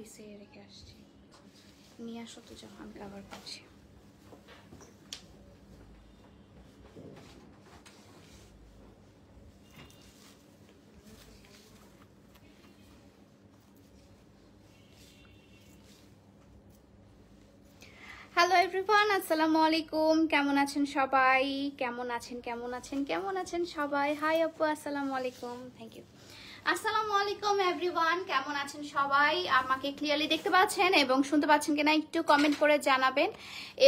অফিসে রেখে আসছি, নিয়ে আসো তো, যাও আমি কভার করছি। হ্যালো এভরিওয়ান, আসসালামু আলাইকুম। কেমন আছেন সবাই? কেমন আছেন সবাই? হাই আপু, আসসালামু আলাইকুম। Thank you. আসসালামু আলাইকুম এভরিওয়ান, কেমন আছেন সবাই? আমাকে ক্লিয়ারলি দেখতে পাচ্ছেন এবং শুনতে পাচ্ছেন কিনা একটু কমেন্ট করে জানাবেন,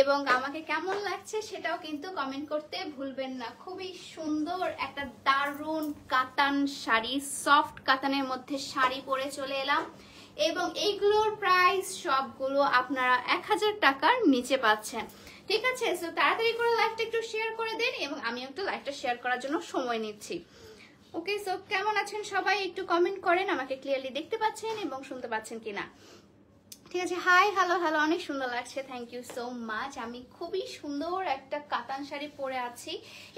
এবং আমাকে কেমন লাগছে সেটাও কিন্তু কমেন্ট করতে ভুলবেন না। খুবই সুন্দর একটা দারুণ কাতান শাড়ি, সফট কাতানের মধ্যে শাড়ি পরে চলে এলাম, এবং এইগুলোর প্রাইস সবগুলো আপনারা 1000 টাকার নিচে পাচ্ছেন। ঠিক আছে, সো তাড়াতাড়ি করে লাইভটা একটু শেয়ার করে দিন, এবং আমি একটু লাইভটা শেয়ার করার জন্য সময় নিচ্ছি। ওকে, সো কেমন আছেন সবাই একটু কমেন্ট করেন, আমাকে ক্লিয়ারলি দেখতে পাচ্ছেন এবং শুনতে পাচ্ছেন কিনা। ঠিক আছে, হাই, হ্যালো হ্যালো, অনেক সুন্দর লাগছে, থ্যাংক ইউ সো মাচ। আমি খুবই সুন্দর একটা কাতান শাড়ি পরে আছি,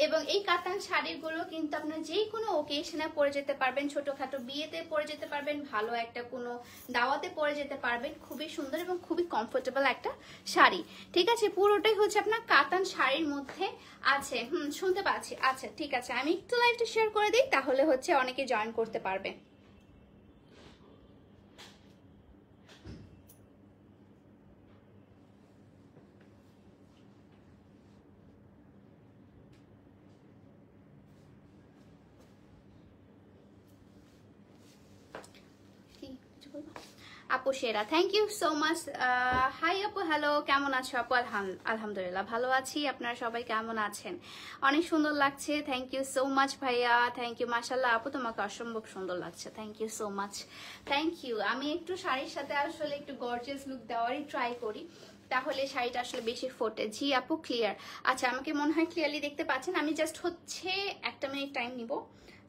এবং এই কাতান শাড়িগুলো কিন্তু আপনার যে কোনো ওকেশনে পরে যেতে পারবেন, ছোটখাটো বিয়েতে পরে যেতে পারবেন, ভালো একটা কোনো দাওয়াতে পরে যেতে পারবেন। খুবই সুন্দর এবং খুবই কমফোর্টেবল একটা শাড়ি। ঠিক আছে, পুরোটাই হচ্ছে আপনার কাতান শাড়ির মধ্যে আছে। শুনতে পাচ্ছি, আচ্ছা ঠিক আছে, আমি একটু লাইভটা শেয়ার করে দিই, তাহলে হচ্ছে অনেকে জয়েন করতে পারবে। আপু সেরা, thank you so much. Hi আপু, হ্যালো, কেমন আছো আপু? আলহামদুলিল্লাহ ভালো আছি, আপনারা সবাই কেমন আছেন? অনেক সুন্দর লাগছে, থ্যাংক ইউ সো মাচ ভাইয়া, থ্যাংক ইউ। মাশাআল্লাহ আপু, তোমাকে অসম্ভব সুন্দর লাগছে, thank you so much, thank you. আমি একটু শাড়ির সাথে আসলে একটু গর্জিয়াস লুক দেওয়ারই ট্রাই করি, তাহলে শাড়িটা আসলে বেশি ফোটে। জি আপু ক্লিয়ার, আচ্ছা আমাকে মনে হয় ক্লিয়ারলি দেখতে পাচ্ছেন। আমি জাস্ট হচ্ছে 1 মিনিট টাইম নিব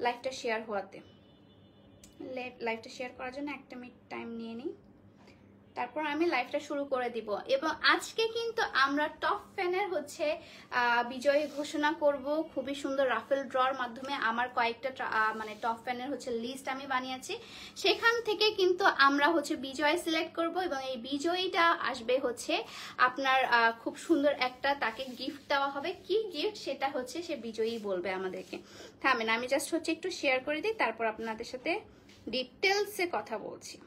লাইভটা শেয়ার হওয়াতে, লাইভটা শেয়ার করার জন্য 1 মিনিট টাইম নিয়ে নিই, তারপর আমি লাইভটা শুরু করে দিব। এবং আজকে কিন্তু আমরা টপ ফ্যানের হচ্ছে বিজয়ী ঘোষণা করব খুবই সুন্দর রাফেল ড্রর মাধ্যমে। আমার কয়েকটা মানে টপ ফ্যানের হচ্ছে লিস্ট আমি বানিয়েছি, সেখান থেকে কিন্তু আমরা হচ্ছে বিজয় সিলেক্ট করব, এবং এই বিজয়ীটা আসবে হচ্ছে আপনার খুব সুন্দর একটা, তাকে গিফট দেওয়া হবে। কি গিফট সেটা হচ্ছে সে বিজয়ী বলবে আমাদেরকে। থামেন, আমি জাস্ট হচ্ছে একটু শেয়ার করে দিই, তারপর আপনাদের সাথে ডিটেলসে কথা বলছি।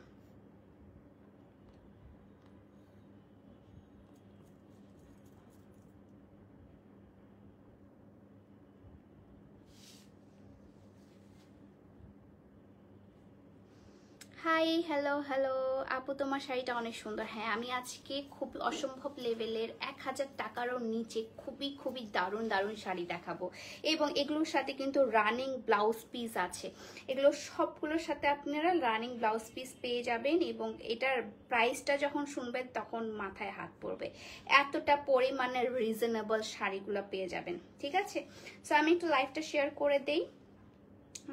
হাই, হ্যালো হ্যালো আপু, তোমার শাড়িটা অনেক সুন্দর। হ্যাঁ, আমি আজকে খুব অসম্ভব লেভেলের 1000 টাকারও নিচে খুবই খুবই দারুণ দারুণ শাড়ি দেখাবো, এবং এগুলোর সাথে কিন্তু রানিং ব্লাউজ পিস আছে। এগুলো সবগুলোর সাথে আপনারা রানিং ব্লাউজ পিস পেয়ে যাবেন, এবং এটার প্রাইসটা যখন শুনবেন তখন মাথায় হাত পড়বে, এতটা পরিমাণের রিজনেবল শাড়িগুলো পেয়ে যাবেন। ঠিক আছে, সো আমি একটু লাইভটা শেয়ার করে দেই।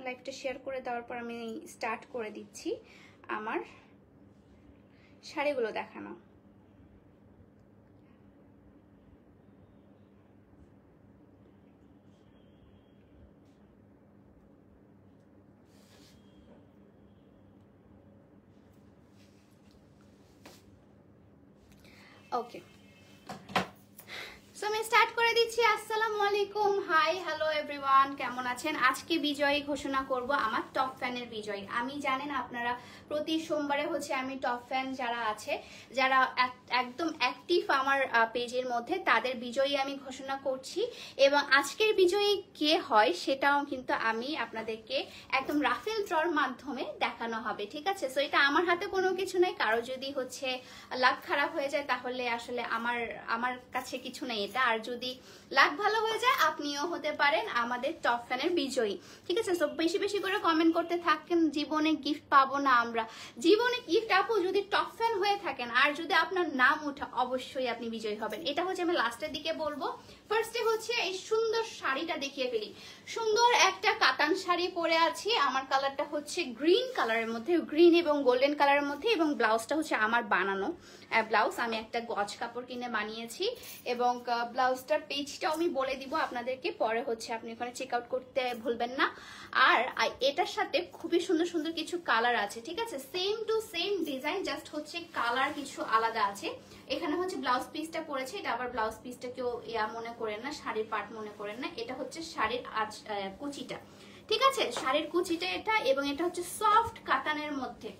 লাইভটা শেয়ার করে দেওয়ার পর আমি স্টার্ট করে দিচ্ছি আমার শাড়িগুলো দেখানো। ওকে, সো আমি স্টার্ট করে দিচ্ছি। আসসালামু আলাইকুম, হাই হ্যালো এভরিওয়ান, কেমন আছেন? আজকে বিজয়ী ঘোষণা করব, আমার টপ ফ্যানের বিজয়ী। আমি জানেন আপনারা প্রতি সোমবারে হচ্ছে আমি টপ ফ্যান যারা আছে, যারা একদম অ্যাক্টিভ আমার পেজের মধ্যে, তাদের বিজয়ী আমি ঘোষণা করছি, এবং আজকের বিজয়ী কে হয় সেটাও কিন্তু আমি আপনাদেরকে একদম রাফেল ড্রর মাধ্যমে দেখানো হবে। ঠিক আছে, সো এটা আমার হাতে কোনো কিছু নেই, কারো যদি হচ্ছে লাক খারাপ হয়ে যায় তাহলে আসলে আমার কাছে কিছু নেই এটা, আর যদি লাক ভালো হয়ে যায় আপনিও হতে পারেন আমাদের টপ ফ্যানের বিজয়ী। ঠিক আছে, সব বেশি বেশি করে কমেন্ট করতে থাকেন। জীবনে গিফট পাবো না আমরা, জীবনে গিফট আপু যদি টপ ফ্যান হয়ে থাকেন, আর যদি আপনার নাম ওঠা অবশ্যই আপনি বিজয়ী হবেন। এটা হচ্ছে আমি লাস্টের দিকে বলবো। ফার্স্টে হচ্ছে এই সুন্দর শাড়িটা দেখিয়ে ফেলি। সুন্দর একটা কাতান শাড়ি পরে আছি, আমার কালারটা হচ্ছে গ্রিন কালারের মধ্যে, গ্রিন এবং গোল্ডেন কালারের মধ্যে, এবং ব্লাউজটা হচ্ছে আমার বানানো ব্লাউজ, আমি একটা গজ কাপড় কিনে বানিয়েছি। এবং ব্লাউজটার পেজটাও আমি বলে দিব আপনাদেরকে, পরে হচ্ছে আপনি ওখানে চেক আউট করতে ভুলবেন না। আর এটার সাথে খুবই সুন্দর সুন্দর কিছু কালার আছে, ঠিক আছে, same to same design, just হচ্ছে কালার কিছু আলাদা আছে। এখানে হচ্ছে ব্লাউজ পিসটা পড়েছে, এটা আবার ব্লাউজ পিসটা কেউ মনে করেন না, শাড়ির পার্ট মনে করেন না, এটা হচ্ছে শাড়ির কুচিটা, ঠিক আছে, শাড়ির কুচিটা এটা। এবং এটা হচ্ছে সফট কাতানের মধ্যে,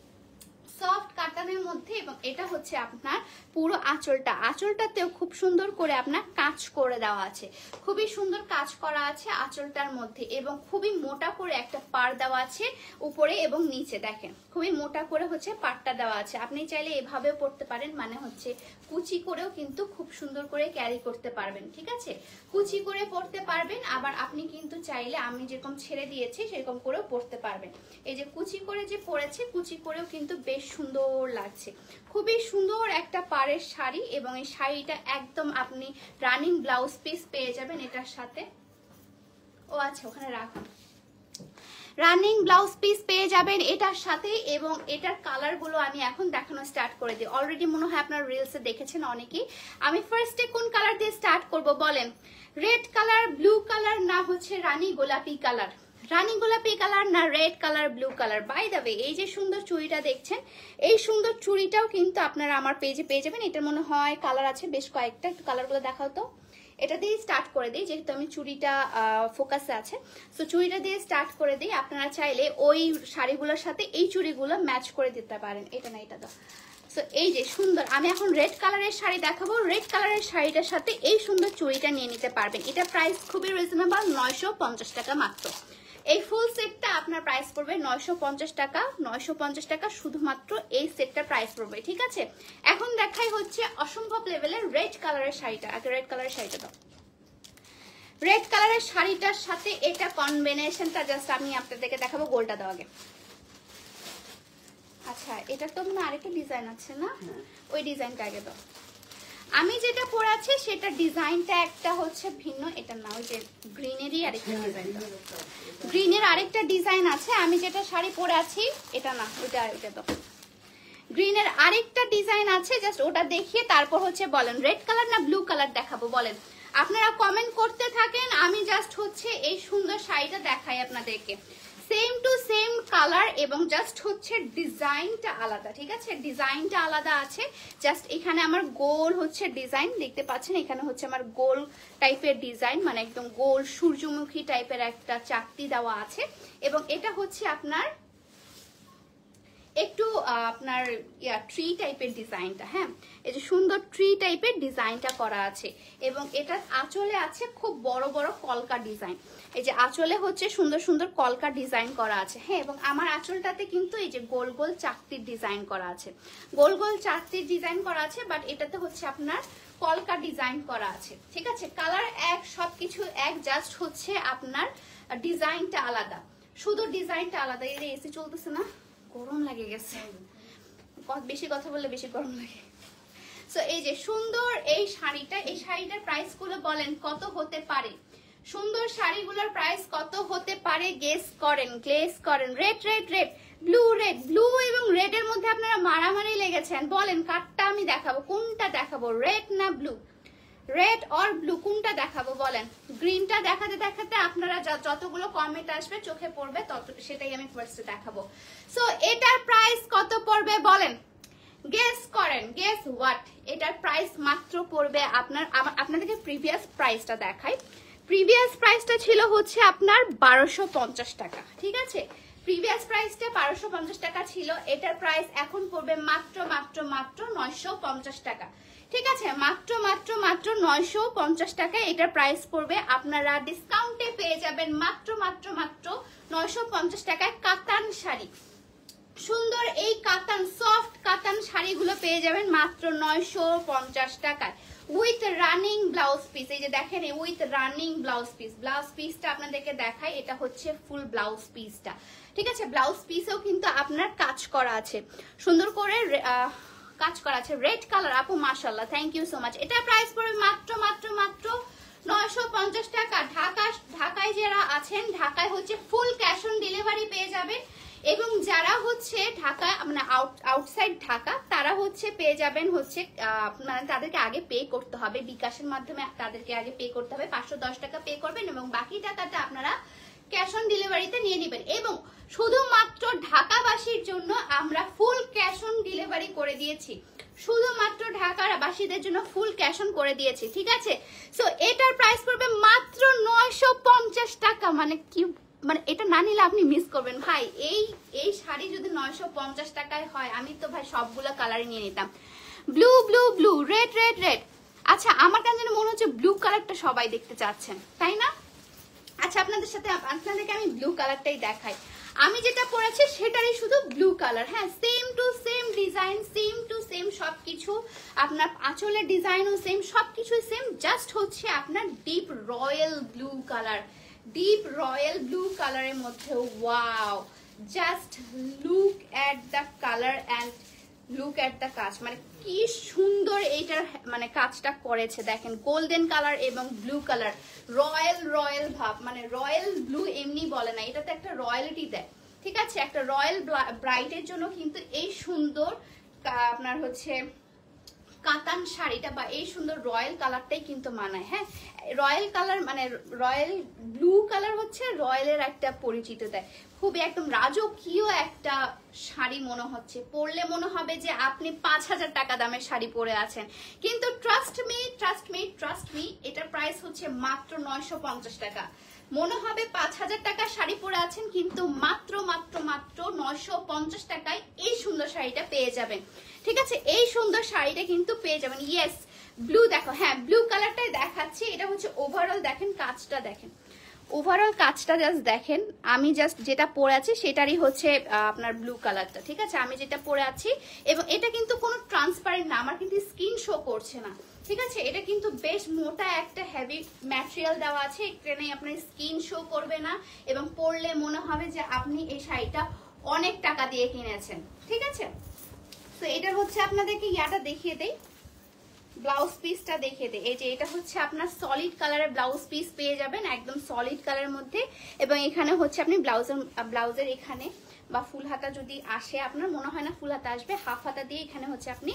সফট কাতানের মধ্যে। এবং এটা হচ্ছে আপনার পুরো আঁচলটাতেও খুব সুন্দর করে আপনার কাজ করে দেওয়া আছে, খুবই সুন্দর কাজ করা আছে আঁচলটার মধ্যে। এবং খুবই মোটা করে একটা পাড় দেওয়া আছে উপরে এবং নিচে, দেখেন খুবই মোটা করে হচ্ছে পাড়টা দেওয়া আছে। আপনি চাইলে এভাবেও পরতে পারেন, মানে হচ্ছে কুচি করেও কিন্তু খুব সুন্দর করে ক্যারি করতে পারবেন, ঠিক আছে, কুচি করে পরতে পারবেন। আবার আপনি কিন্তু চাইলে আমি যেরকম ছেড়ে দিয়েছি সেরকম করেও পরতে পারবেন। এই যে কুচি করে যে পরেছে, কুচি করেও কিন্তু বেশ সুন্দর লাগছে, খুবই সুন্দর একটা পাড়ের শাড়ি। এবং এই শাড়িটা একদম আপনি রানিং ব্লাউজ পিস পেয়ে যাবেন এটার সাথে। ও আচ্ছা, ওখানে রাখুন, রানিং ব্লাউজ পিস পেয়ে যাবেন এটার সাথে। এবং এটার কালার গুলো আমি এখন দেখানো স্টার্ট করে দিই। অলরেডি মনে হয় আপনার রিলসে দেখেছেন অনেকেই। আমি ফার্স্টে কোন কালার দিয়ে স্টার্ট করব বলেন? রেড কালার, ব্লু কালার, না হচ্ছে রানী গোলাপি কালার? রানী গোলাপি কালার না red colour, blue colour? By the way, এই যে সুন্দর চুড়িটা দেখছেন, এই সুন্দর চুড়িটাও কিন্তু আপনারা আমার পেজে পেয়ে যাবেন। এটার মনে হয় কালার আছে বেশ কয়েকটা, একটু কালারগুলো দেখাও তো। এটা দিয়ে স্টার্ট করে দিই, যেহেতু আমি চুড়িটা ফোকাসে আছে, সো চুড়িটা দিয়ে স্টার্ট করে দিই। আপনারা চাইলে ওই শাড়িগুলোর সাথে এই চুড়িগুলো ম্যাচ করে দিতে পারেন। এটা না, এটা দাও। সো এই যে সুন্দর, আমি এখন রেড কালারের শাড়ি দেখাবো। রেড কালারের শাড়িটার সাথে এই সুন্দর চুড়িটা নিয়ে নিতে পারবেন। এটা প্রাইস খুবই রিজনেবল, 950 টাকা মাত্র। এই ফুল সেটটা আপনার প্রাইস পড়বে 950 টাকা, 950 টাকা শুধুমাত্র এই সেটটার প্রাইস পড়বে, ঠিক আছে। এখন দেখাই হচ্ছে অসম্ভব লেভেলের রেড কালারের শাড়িটা। আগে রেড কালারের শাড়িটা দাও। রেড কালারের শাড়িটার সাথে এটা কম্বিনেশনটা জাস্ট আমি আপনাদেরকে দেখাবো। গোলটা দাও আগে। আচ্ছা, এটা তো মনে আরেকটা ডিজাইন আছে না, ওই ডিজাইনটা আগে দাও। আমি যেটা পরে আছি সেটা ডিজাইনটা একটা হচ্ছে ভিন্ন, এটা না, ওই যে গ্রিনেরই আরেকটা ডিজাইন, গ্রিনের আরেকটা ডিজাইন আছে। আমি যেটা শাড়ি পরে আছি এটা না, ওইটা ওইটা দাও। গ্রিনের আরেকটা ডিজাইন আছে, জাস্ট ওটা দেখিয়ে তারপর হচ্ছে বলেন রেড কালার না ব্লু কালার দেখাবো বলেন। আপনারা কমেন্ট করতে থাকেন, আমি জাস্ট হচ্ছে এই সুন্দর শাড়িটা দেখাই আপনাদেরকে। সেম টু সেম কালার এবং জাস্ট হচ্ছে ডিজাইনটা আলাদা, ঠিক আছে, ডিজাইনটা আলাদা আছে। জাস্ট এখানে আমার গোল হচ্ছে ডিজাইন দেখতে পাচ্ছেন, এখানে হচ্ছে আমার গোল টাইপের ডিজাইন, মানে একদম গোল সূর্যমুখী টাইপের একটা চাকতি দেওয়া আছে। এবং এটা হচ্ছে আপনার একটু আপনার ট্রি টাইপের ডিজাইনটা, হ্যাঁ, এই যে সুন্দর ট্রি টাইপের ডিজাইনটা করা আছে। এবং এটা আঁচলে আছে খুব বড় বড় কলকা ডিজাইন, এই যে আঁচলে হচ্ছে সুন্দর সুন্দর কলকা ডিজাইন করা আছে, হ্যাঁ। এবং আমার আঁচলটাতে কিন্তু এই যে গোল গোল চাকতির ডিজাইন করা আছে, গোল গোল চাকতির ডিজাইন করা আছে, বাট এটাতে হচ্ছে আপনার কলকা ডিজাইন করা আছে, ঠিক আছে। কালার এক, সবকিছু এক, জাস্ট হচ্ছে আপনার ডিজাইনটা আলাদা, শুধু ডিজাইনটা আলাদা। এর এসি চলতেছে না, গরম লাগে গেছে, বেশি কথা বললে বেশি গরম লাগে। সো এই যে সুন্দর এই শাড়িটা, এই শাড়িটার প্রাইস গুলো বলেন কত হতে পারে? সুন্দর শাড়িগুলোর প্রাইস কত হতে পারে গেস করেন, গেস করেন। Red red red, blue red, blue এবং রেড এর মধ্যে আপনারা মারামারি লেগেছেন, বলেন কারটা আমি দেখাবো, কোনটা দেখাবো, রেড না ব্লু? রেড অর ব্লু কোনটা দেখাবো বলেন? গ্রিনটা দেখাতে দেখাতে আপনারা যতগুলো কমেন্ট আসবে চোখে পড়বে তত সেটাই আমি ফার্স্টে দেখাবো। সো এটার প্রাইস কত পড়বে বলেন, গেস করেন, গেস হোয়াট। এটার প্রাইস মাত্র পড়বে আপনাদেরকে প্রিভিয়াস প্রাইসটা দেখাই। প্রিভিয়াস প্রাইসটা ছিল হচ্ছে আপনার 1250 টাকা, ঠিক আছে, প্রিভিয়াস প্রাইসটা 1250 টাকা ছিল। এটার প্রাইস এখন পড়বে মাত্র মাত্র মাত্র 950 টাকা, ঠিক আছে, মাত্র মাত্র মাত্র 950 টাকা এটার প্রাইস পড়বে। আপনারা ডিসকাউন্টে পেয়ে যাবেন মাত্র মাত্র মাত্র 950 টাকায় কাতান শাড়ি। সুন্দর এই কাতান, সফট কাতান শাড়িগুলো পেয়ে যাবেন মাত্র 950 টাকায় উইথ রানিং ব্লাউজ পিস। এই যে দেখেন, with running blouse piece. Blouse পিসটা আপনাদেরকে দেখাই, এটা হচ্ছে ফুল ব্লাউজ পিসটা, ঠিক আছে। ব্লাউজ পিসেও কিন্তু আপনার কাজ করা আছে সুন্দর করে, কাজ করা আছে, রেড কালার আপু মাশাআল্লাহ, থ্যাংক ইউ সো মাচ। এটা প্রাইস পড়বে মাত্র মাত্র মাত্র 950 টাকা। ঢাকায় যারা আছেন, ঢাকায় হচ্ছে ফুল ক্যাশ অন ডেলিভারি পেয়ে যাবেন, এবং যারা হচ্ছে ঢাকা মানে আউটসাইড ঢাকা তারা হচ্ছে পেয়ে যাবেন হচ্ছে মানে তাদেরকে আগে পে করতে হবে, বিকাশের মাধ্যমে তাদেরকে আগে পে করতে হবে, 510 টাকা পে করবেন এবং বাকি টাকাটা আপনারা ক্যাশ অন ডেলিভারিতে নিয়ে নেবেন। এবং শুধুমাত্র ঢাকাবাসীর জন্য আমরা ফুল ক্যাশ অন ডেলিভারি করে দিয়েছি, শুধুমাত্র ঢাকার বাসীদের জন্য ফুল ক্যাশ অন করে দিয়েছি, ঠিক আছে। সো এটার প্রাইস পড়বে মাত্র 950 টাকা। মানে কি, মানে এটা না নিলে আপনি মিস করবেন ভাই। এই শাড়ি যদি 950 টাকায় হয়, আমি তো ভাই সবগুলো কালারই নিয়ে নিতাম। Blue blue blue, red red red. আচ্ছা আমার কেন যেন মনে হচ্ছে ব্লু কালারটা সবাই দেখতে চাচ্ছেন, তাই না? আচ্ছা আপনাদেরকে আমি ব্লু কালারটাই দেখাই। আমি যেটা পরেছি সেটারই শুধু ব্লু কালার, হ্যাঁ, same to same design, same to same সবকিছু, আপনার আঁচলের ডিজাইনও সেম, সবকিছুই সেম, জাস্ট হচ্ছে আপনার deep royal blue colour, deep royal blue কালারের মধ্যে। Wow, just look at the colour and look at the কাজ, মানে কি সুন্দর এইটার মানে কাজটা করেছে দেখেন, গোল্ডেন কালার এবং ব্লু কালার, রয়্যাল ভাব, মানে রয়্যাল ব্লু এমনি বলে না, এটাতে একটা রয়্যালিটি দেয়, ঠিক আছে। একটা রয়্যাল ব্রাইডের জন্য কিন্তু এই সুন্দর আপনার হচ্ছে কাতান শাড়িটা বা এই সুন্দর রয়্যাল কালারটাই কিন্তু মানায়, হ্যাঁ। রয়্যাল কালার মানে রয়্যাল ব্লু কালার হচ্ছে রয়্যালের একটা পরিচিত দেয়, খুবই একদম রাজকীয় একটা শাড়ি মনে হচ্ছে, পরলে মনে হবে যে আপনি 5000 টাকা দামের শাড়ি পরে আছেন। কিন্তু ট্রাস্ট মি, এটার প্রাইস হচ্ছে মাত্র 950 টাকা। মনে হবে 5000 টাকার শাড়ি পরে আছেন, কিন্তু মাত্র 950 টাকায় এই সুন্দর শাড়িটা পেয়ে যাবেন, ঠিক আছে। এই সুন্দর শাড়িটা কিন্তু পেয়ে যাবেন। ইয়েস, ব্লু দেখো, হ্যাঁ ব্লু কালারটাই দেখাচ্ছি। এটা হচ্ছে ওভারঅল দেখেন কাজটা, দেখেন ওভারঅল কাজটা জাস্ট দেখেন। আমি জাস্ট যেটা পরে আছি সেটারই হচ্ছে আপনার ব্লু কালারটা, ঠিক আছে, আমি যেটা পরে আছি। এবং এটা কিন্তু কোনো ট্রান্সপারেন্ট না, আমার কিন্তু স্কিন শো করছে না, ঠিক আছে। এটা কিন্তু বেশ মোটা একটা হেভি ম্যাটেরিয়াল দেওয়া আছে, এখানে আপনার স্কিন শো করবে না, এবং পরলে মনে হবে যে আপনি এই শাড়িটা অনেক টাকা দিয়ে কিনেছেন, ঠিক আছে। তো এটা হচ্ছে আপনাদেরকে ইয়াটা দেখিয়ে দেই, ব্লাউজ পিসটা দেখিয়ে দেই। এই যে এটা হচ্ছে আপনার সলিড কালারের ব্লাউজ পিস পেয়ে যাবেন, একদম সলিড কালারের মধ্যে। এবং এখানে হচ্ছে আপনি ব্লাউজের এখানে বা ফুল হাতা যদি আসে, আপনার মনে হয় না ফুল হাতা আসবে, হাফ হাতা দিয়ে এখানে হচ্ছে আপনি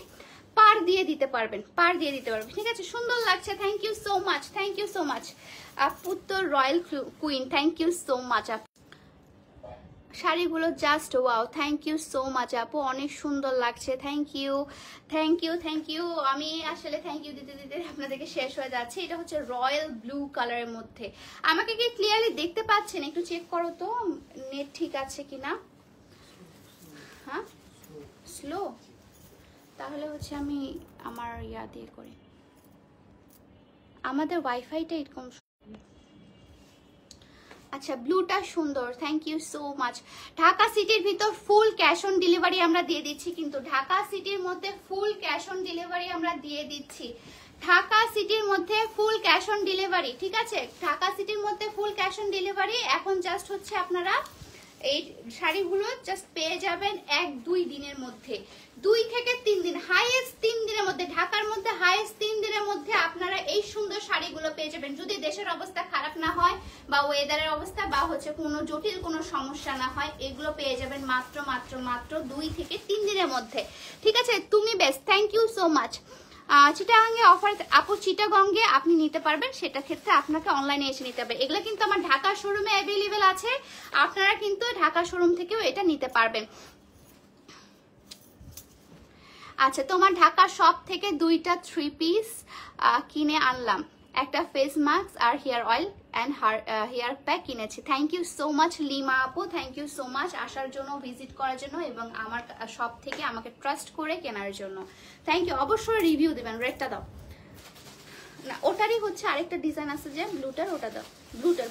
পার দিয়ে দিতে পারবেন, ঠিক আছে। সুন্দর লাগছে, থ্যাংক ইউ সো মাচ আপু, তো royal queen, thank you so much আপু। শাড়িগুলো just wow, thank you so much আপু, অনেক সুন্দর লাগছে, থ্যাংক ইউ। আমি আসলে থ্যাংক ইউ দিতে দিতে আপনাদেরকে শেষ হয়ে যাচ্ছে। এটা হচ্ছে রয়্যাল ব্লু কালারের মধ্যে। আমাকে কি ক্লিয়ারলি দেখতে পাচ্ছেন? একটু চেক করো তো নেট ঠিক আছে কিনা। হ্যাঁ স্লো, তাহলে হচ্ছে আমি আমার ইয়া দিয়ে করি, আমাদের ওয়াইফাইটা এরকম। আচ্ছা ব্লুটা সুন্দর, thank you so much. Dhaka সিটির ভিতর ফুল ক্যাশ অন ডেলিভারি আমরা দিয়ে দিচ্ছি, কিন্তু ঢাকা সিটির মধ্যে ফুল ক্যাশ অন ডেলিভারি আমরা দিয়ে দিচ্ছি, ঢাকা সিটির মধ্যে ফুল ক্যাশ অন ডেলিভারি, ঠিক আছে। ঢাকা সিটির মধ্যে ফুল ক্যাশ অন ডেলিভারি। এখন জাস্ট হচ্ছে আপনারা এই শাড়িগুলো জাস্ট পেয়ে যাবেন 1-2 দিনের মধ্যে, 2 থেকে 3 দিন, হাইয়েস্ট 3 দিনের মধ্যে। ঢাকার মধ্যে হাইয়েস্ট 3 দিনের মধ্যে আপনারা এই সুন্দর শাড়িগুলো পেয়ে যাবেন, যদি দেশের অবস্থা খারাপ না হয় বা ওয়েদারের অবস্থা বা হচ্ছে কোনো জটিল কোনো সমস্যা না হয়, এগুলো পেয়ে যাবেন মাত্র 2 থেকে 3 দিনের মধ্যে, ঠিক আছে। তুমি best, thank you so much. চিটাগঙ্গে অফার আপু, চিটাগঙ্গে আপনি নিতে পারবেন, সেটা ক্ষেত্রে আপনাকে অনলাইনে এসে নিতে হবে। এগুলো কিন্তু আমার ঢাকা শোরুমে অ্যাভেলেবেল আছে, আপনারা কিন্তু ঢাকা শোরুম থেকেও এটা নিতে পারবেন। আচ্ছা, তোমার ঢাকা শপ থেকে 2টা 3 পিস কিনে আনলাম, একটা ফেস মাস্ক আর hair oil and hair pack কিনেছি। Thank you so much Lima আপু, থ্যাংক ইউ সো মাচ আসার জন্য, ভিজিট করার জন্য এবং আমার শপ থেকে আমাকে ট্রাস্ট করে কেনার জন্য। Thank you. অবশ্যই রিভিউ দেবেন। রেডটা দাও না, ওটারই হচ্ছে আরেকটা ডিজাইন আছে যে ব্লুটার, ওটা দাও, ব্লুটার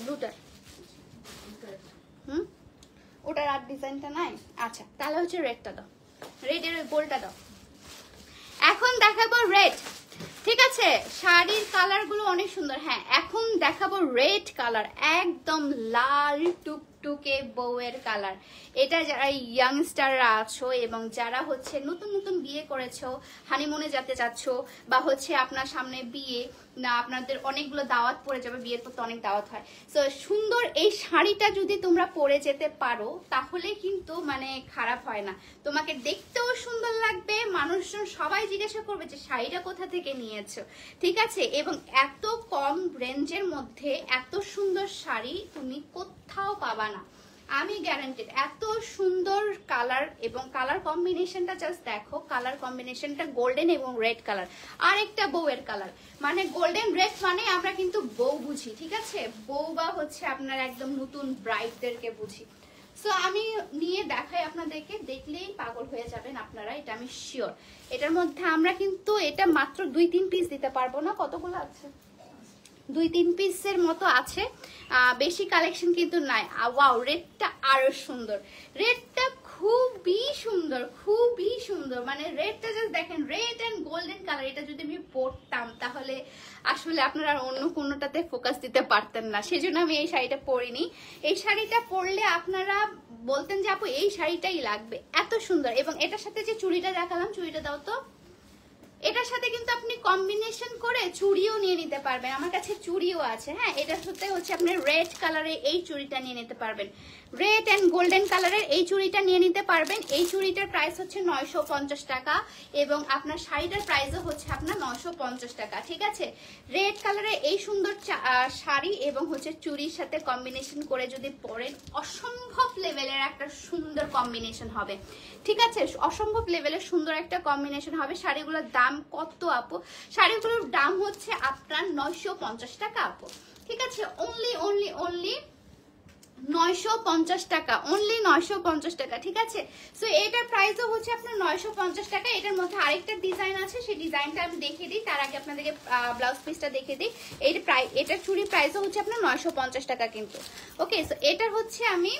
ওটার আর ডিজাইনটা নাই। আচ্ছা তাহলে হচ্ছে রেডটা দাও, রেডের গোলটা দাও। এখন দেখাবো রেড, ঠিক আছে। শাড়ির কালার গুলো অনেক সুন্দর। হ্যাঁ এখন দেখাবো রেড কালার, একদম লাল টুক টুকটুকে বউয়ের কালার। এটা যারা ইয়াংস্টাররা আছো এবং যারা হচ্ছে নতুন নতুন বিয়ে করেছো, হানিমুনে যেতে চাচ্ছ, বা হচ্ছে আপনার সামনে বিয়ে, না আপনাদের অনেকগুলো দাওয়াত পড়ে যাবে, বিয়ের পর তো অনেক দাওয়াত হয়, তো সুন্দর এই শাড়িটা যদি তোমরা পরে যেতে পারো তাহলে কিন্তু মানে খারাপ হয় না, তোমাকে দেখতেও সুন্দর লাগবে, মানুষজন সবাই জিজ্ঞাসা করবে যে শাড়িটা কোথা থেকে নিয়েছো, ঠিক আছে। এবং এত কম রেঞ্জের মধ্যে এত সুন্দর শাড়ি তুমি কোথাও পাবা না, আমি গ্যারান্টেড। এত সুন্দর কালার এবং কালার কম্বিনেশনটা জাস্ট দেখো, কালার কম্বিনেশনটা গোল্ডেন এবং রেড কালার, আর একটা বউয়ের কালার, মানে গোল্ডেন রেড মানে আমরা কিন্তু বউ বুঝি, ঠিক আছে, বউ বা হচ্ছে আপনার একদম নতুন ব্রাইডদেরকে বুঝি। সো আমি নিয়ে দেখাই আপনাদেরকে, দেখলেই পাগল হয়ে যাবেন আপনারা, এটা আমি শিওর। এটার মধ্যে আমরা কিন্তু এটা মাত্র 2-3 পিস দিতে পারবো না, কতগুলো আছে, 2-3 পিসের মতো আছে, বেশি কালেকশন কিন্তু নাই। ওয়াও, রেডটা আরো সুন্দর, রেডটা খুবই সুন্দর, খুবই সুন্দর, মানে রেডটা জাস্ট দেখেন, রেড এন্ড গোল্ডেন কালার। এটা যদি আমি পরতাম তাহলে আসলে আপনারা অন্য কোনোটাতে ফোকাস দিতে পারতেন না, সেজন্য আমি এই শাড়িটা পরিনি। এই শাড়িটা পরলে আপনারা বলতেন যে আপু এই শাড়িটাই লাগবে, এত সুন্দর। এবং এটার সাথে যে চুড়িটা দেখালাম, চুড়িটা দাও তো, এটার সাথে কিন্তু আপনি কম্বিনেশন করে চুড়িও নিয়ে নিতে পারবেন, আমার কাছে চুড়িও আছে, হ্যাঁ। এটার সাথে হচ্ছে আপনি রেড কালারের এই চুড়িটা নিয়ে নিতে পারবেন, রেড এন্ড গোল্ডেন কালারের এই চুড়িটা নিয়ে নিতে পারবেন। এই চুড়িটার প্রাইস হচ্ছে 950 টাকা এবং আপনার শাড়িটার প্রাইসও হচ্ছে আপনার 950 টাকা, ঠিক আছে। রেড কালারের এই সুন্দর শাড়ি এবং হচ্ছে চুড়ির সাথে কম্বিনেশন করে যদি পরেন, অসম্ভব লেভেলের একটা সুন্দর কম্বিনেশন হবে, ঠিক আছে, অসম্ভব লেভেলের সুন্দর একটা কম্বিনেশন হবে। শাড়িগুলোর দাম কত আপু? শাড়িগুলোর দাম হচ্ছে আপনার 950 টাকা আপু, ঠিক আছে, অনলি 950 টাকা, অনলি 950 টাকা, ঠিক আছে। সো এটার প্রাইসও হচ্ছে আপনার 950 টাকা। এটার মধ্যে আরেকটা ডিজাইন আছে, সেই ডিজাইনটা আমি দেখিয়ে দিই, তার আগে আপনাদেরকে ব্লাউজ পিসটা দেখিয়ে দিই। এটার চুড়ি প্রাইসও হচ্ছে আপনার 950 টাকা কিন্তু, ওকে। সো এটার হচ্ছে আমি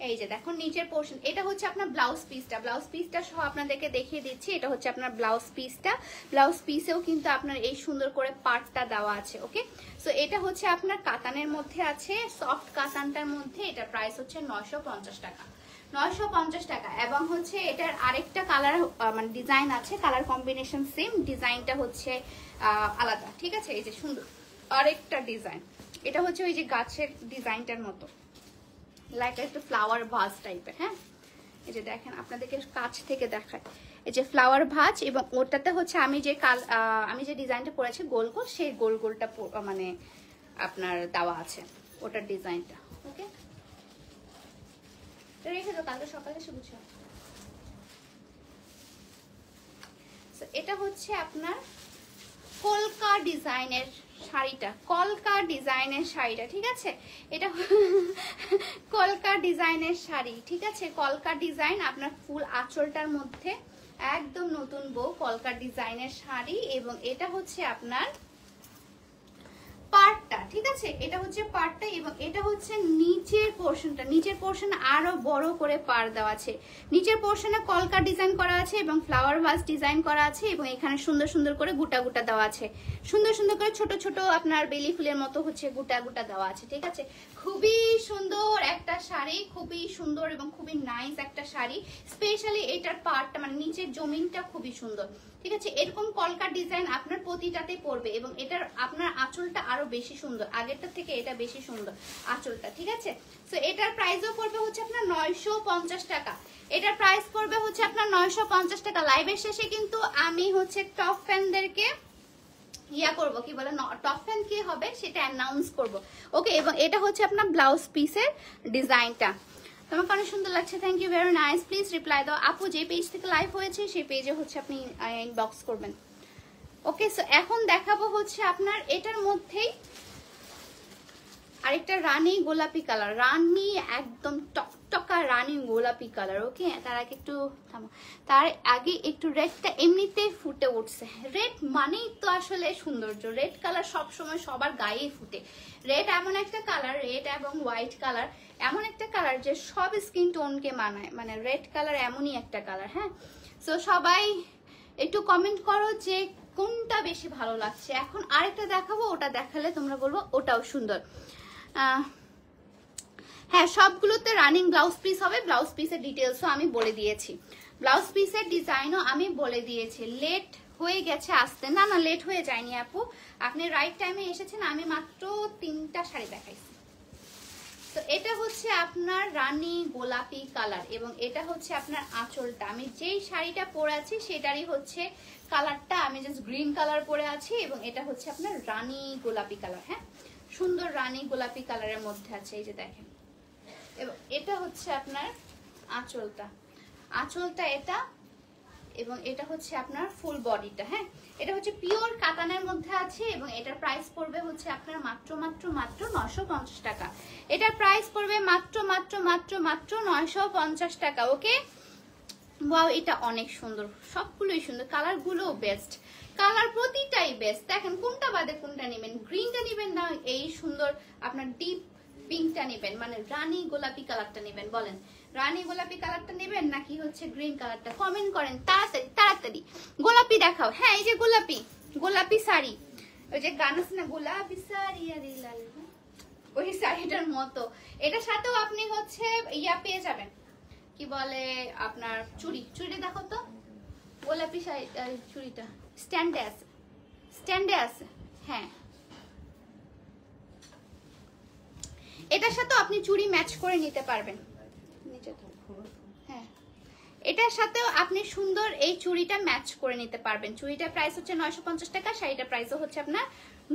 এই যে দেখুন নিচের পোর্শন, এটা হচ্ছে আপনার ব্লাউজ পিসটা সহ আপনাদেরকে দেখিয়ে দিচ্ছি। এটা হচ্ছে আপনার ব্লাউজ পিসটা, ব্লাউজ পিসেও কিন্তু আপনার এই সুন্দর করে পার্টটা দেওয়া আছে, ওকে। সো এটা হচ্ছে আপনার কাতানের মধ্যে আছে, সফট কাতানটার মধ্যে, এটার প্রাইস হচ্ছে 950 টাকা, 950 টাকা। এবং হচ্ছে এটার আরেকটা কালার মানে ডিজাইন আছে, কালার কম্বিনেশন সেম, ডিজাইনটা হচ্ছে আলাদা, ঠিক আছে। এই যে সুন্দর আরেকটা ডিজাইন, এটা হচ্ছে ওই যে গাছের ডিজাইনটার মতো, লাইক একটা ফ্লাওয়ার ভাজ টাইপের, হ্যাঁ। এই যে দেখেন, আপনাদেরকে কাছ থেকে দেখায়, এই যে ফ্লাওয়ার ভাজ, এবং ওটাতে হচ্ছে আমি যে ডিজাইনটা করেছি গোল গোল, সেই গোল গোলটা মানে আপনার দেওয়া আছে ওটার ডিজাইনটা, ওকে। রেখে দাও, কালকে সকালে এসে বুঝো। এটা হচ্ছে আপনার কলকা ডিজাইনের শাড়িটা, কলকা ডিজাইনের শাড়িটা, ঠিক আছে। এটা কলকা ডিজাইনের শাড়ি, ঠিক আছে, কলকা ডিজাইন, আপনার ফুল আঁচলটার মধ্যে একদম নতুন বউ কলকা ডিজাইনের শাড়ি। এবং এটা হচ্ছে আপনার পার্টটা, ঠিক আছে, এটা হচ্ছে পার্টটা। এবং এটা হচ্ছে নিচের পোর্শনটা, নিচের পোর্শন আরো বড় করে পার দেওয়া আছে, নিচের পোর্শনে কলকা ডিজাইন করা আছে এবং ফ্লাওয়ার ভাস ডিজাইন করা আছে, এবং এখানে সুন্দর সুন্দর করে গুটা গুটা দেওয়া আছে, সুন্দর সুন্দর করে ছোট ছোট আপনার বেলি ফুলের মতো হচ্ছে গুটা গুটা দেওয়া আছে, ঠিক আছে। খুবই সুন্দর একটা শাড়ি, খুবই সুন্দর এবং খুবই নাইস একটা শাড়ি। স্পেশালি এটার পার্টটা মানে নিচের জমিনটা খুবই সুন্দর, ঠিক আছে। এরকম কলকা ডিজাইন আপনার প্রতিটাতে পড়বে এবং এটার আপনার আঁচলটা আরো বেশি সুন্দর, আগেরটা থেকে এটা বেশি সুন্দর আঁচলটা, ঠিক আছে। সো এটার প্রাইসও পড়বে হচ্ছে আপনার 950 টাকা, এটার প্রাইস পড়বে হচ্ছে আপনার 950 টাকা। লাইভের শেষে কিন্তু আমি হচ্ছে টপ ফ্যানদেরকে ইয়া করব, কি বলে, টপ ফ্যান কি হবে সেটা অ্যানাউন্স করব, ওকে। এবং এটা হচ্ছে আপনার ব্লাউজ পিসের ডিজাইনটা, তোমাকে অনেক সুন্দর লাগছে, thank you very nice. Please reply দাও আপু, যে পেজ থেকে লাইভ হয়েছে সেই পেজে হচ্ছে আপনি ইনবক্স করবেন, ওকে। সো এখন দেখাবো হচ্ছে আপনার এটার মধ্যেই আরেকটা রানী গোলাপি কালার, রানী একদম টকটকা রানী গোলাপি কালার, ওকে। তার আগে একটু রেডটা এমনিতেই ফুটে উঠছে, রেড মানেই তো আসলে সৌন্দর্য, রেড কালার সবসময় সবার গায়েই ফুটে। রেড এমন একটা কালার, রেড এবং হোয়াইট কালার এমন একটা কালার যে সব স্কিন টোনকে মানায়, মানে রেড কালার এমনই একটা কালার, হ্যাঁ। সো সবাই একটু কমেন্ট করো যে কোনটা বেশি ভালো লাগছে। এখন আরেকটা দেখাবো, ওটা দেখালে তোমরা বলবো ওটাও সুন্দর। হ্যাঁ, সবগুলোতে রানিং ব্লাউজ পিস হবে। ব্লাউজ পিসের ডিটেলসও আমি বলে দিয়েছি, ব্লাউজ পিসের ডিজাইনও আমি বলে দিয়েছি। লেট হয়ে গেছে আসতে? না না, লেট হয়ে যায়নি আপু, আপনি রাইট টাইমে এসেছেন। আমি মাত্র 3টা শাড়ি দেখাইছি। তো এটা হচ্ছে আপনার রানী গোলাপি কালার এবং এটা হচ্ছে আপনার আঁচলটা। আমি যেই শাড়িটা পরে আছি সেটারই হচ্ছে কালারটা, আমি জাস্ট গ্রিন কালার পরে আছি এবং এটা হচ্ছে আপনার রানী গোলাপি কালার। হ্যাঁ, সুন্দর রানী গোলাপি কালারের মধ্যে আছে, এই যে দেখেন। এবং এটা হচ্ছে আপনার আঁচলটা, আঁচলটা এটা, এবং এটা হচ্ছে আপনার ফুল বডিটা। হ্যাঁ, এটা হচ্ছে পিওর কাতানের মধ্যে আছে এবং এটার প্রাইস পড়বে হচ্ছে আপনার মাত্র মাত্র মাত্র 950 টাকা। এটার প্রাইস পড়বে মাত্র মাত্র মাত্র মাত্র 950 টাকা। ওকে, ওয়াও, এটা অনেক সুন্দর, সবগুলোই সুন্দর, কালারগুলোও বেস্ট, কালার প্রতিটাই বেস্ট। দেখেন কোনটা বাদে কোনটা নেবেন, গ্রিনটা নেবেন না এই সুন্দর আপনার ডিপ পিঙ্কটা নেবেন, মানে রানী গোলাপি কালারটা নেবেন? বলেন, রানী গোলাপি কালারটা নেবেন নাকি হচ্ছে গ্রিন কালারটা? কমেন্ট করেন তাড়াতাড়ি তাড়াতাড়ি। গোলাপি দেখাও। হ্যাঁ, এই যে গোলাপি, গোলাপি শাড়ি, ওই যে গান আছে না, গোলাপি শাড়ি আর লাল, ওই শাড়িটার মতো। এটার সাথেও আপনি হচ্ছে ইয়া পেয়ে যাবেন, কি বলে আপনার চুড়ি। চুড়িটা দেখো তো, গোলাপি শাড়ি চুড়িটা স্ট্যান্ডে আছে, স্ট্যান্ডে আছে। হ্যাঁ, এটার সাথে আপনি চুড়ি ম্যাচ করে নিতে পারবেন। হ্যাঁ, এটার সাথেও আপনি সুন্দর এই চুড়িটা ম্যাচ করে নিতে পারবেন। চুড়িটার প্রাইস হচ্ছে 950 টাকা, শাড়িটার প্রাইসও হচ্ছে আপনার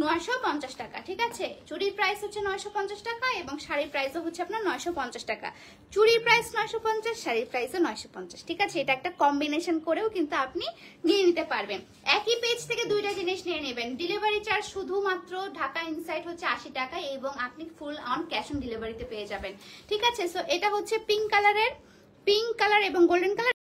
950 টাকা। ঠিক আছে, চুড়ির প্রাইস হচ্ছে 950 টাকা এবং শাড়ির প্রাইসও হচ্ছে আপনার 950 টাকা। চুড়ির প্রাইস 950, শাড়ির প্রাইসও 950। ঠিক আছে, এটা একটা কম্বিনেশন করেও কিন্তু আপনি নিয়ে নিতে পারবেন। একই পেজ থেকে দুইটা জিনিস নিয়ে নেবেন। ডেলিভারি চার্জ শুধুমাত্র ঢাকা ইনসাইড হচ্ছে 80 টাকা এবং আপনি ফুল অন ক্যাশ অন ডেলিভারিতে পেয়ে যাবেন। ঠিক আছে, সো এটা হচ্ছে পিঙ্ক কালারের, পিঙ্ক কালার এবং গোল্ডেন কালার।